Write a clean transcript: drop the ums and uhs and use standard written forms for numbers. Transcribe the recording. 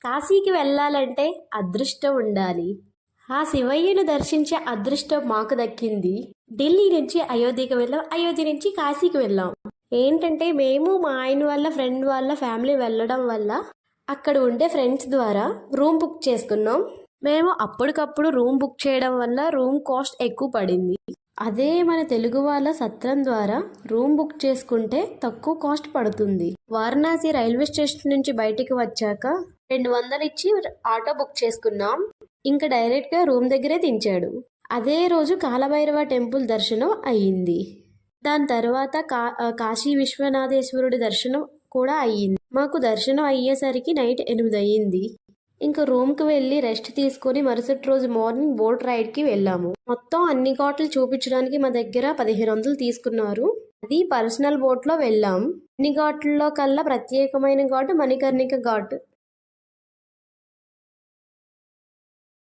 కాశీకి వెళ్ళాలంటే అదృష్టం ఉండాలి. ఆ శివయ్యను దర్శించే అదృష్టం మాకు దక్కింది. ఢిల్లీ నుంచి అయోధ్యకి వెళ్ళాం, అయోధ్య నుంచి కాశీకి వెళ్ళాం. ఏంటంటే మేము మా ఆయన వాళ్ళ ఫ్రెండ్ వాళ్ళ ఫ్యామిలీ వెళ్ళడం వల్ల అక్కడ ఉండే ఫ్రెండ్స్ ద్వారా రూమ్ బుక్ చేసుకున్నాం. మేము అప్పటికప్పుడు రూమ్ బుక్ చేయడం వల్ల రూమ్ కాస్ట్ ఎక్కువ పడింది. అదే మన తెలుగు వాళ్ళ సత్రం ద్వారా రూమ్ బుక్ చేసుకుంటే తక్కువ కాస్ట్ పడుతుంది. వారణాసి రైల్వే స్టేషన్ నుంచి బయటికి వచ్చాక 200 ఇచ్చి ఆటో బుక్ చేసుకున్నాం. ఇంకా డైరెక్ట్గా రూమ్ దగ్గరే దించాడు. అదే రోజు కాలభైరవ టెంపుల్ దర్శనం అయ్యింది. దాని తర్వాత కాశీ విశ్వనాథేశ్వరుడి దర్శనం కూడా అయ్యింది. మాకు దర్శనం అయ్యేసరికి నైట్ 8 అయ్యింది. ఇంకా రూమ్కి వెళ్ళి రెస్ట్ తీసుకొని మరుసటి రోజు మార్నింగ్ బోట్ రైడ్కి వెళ్ళాము. మొత్తం అన్ని ఘాట్లు చూపించడానికి మా దగ్గర 1500 తీసుకున్నారు. అది పర్సనల్ బోట్లో వెళ్ళాం. అన్ని ఘాట్లలో కల్లా ప్రత్యేకమైన ఘాటు మణికర్ణిక ఘాట్.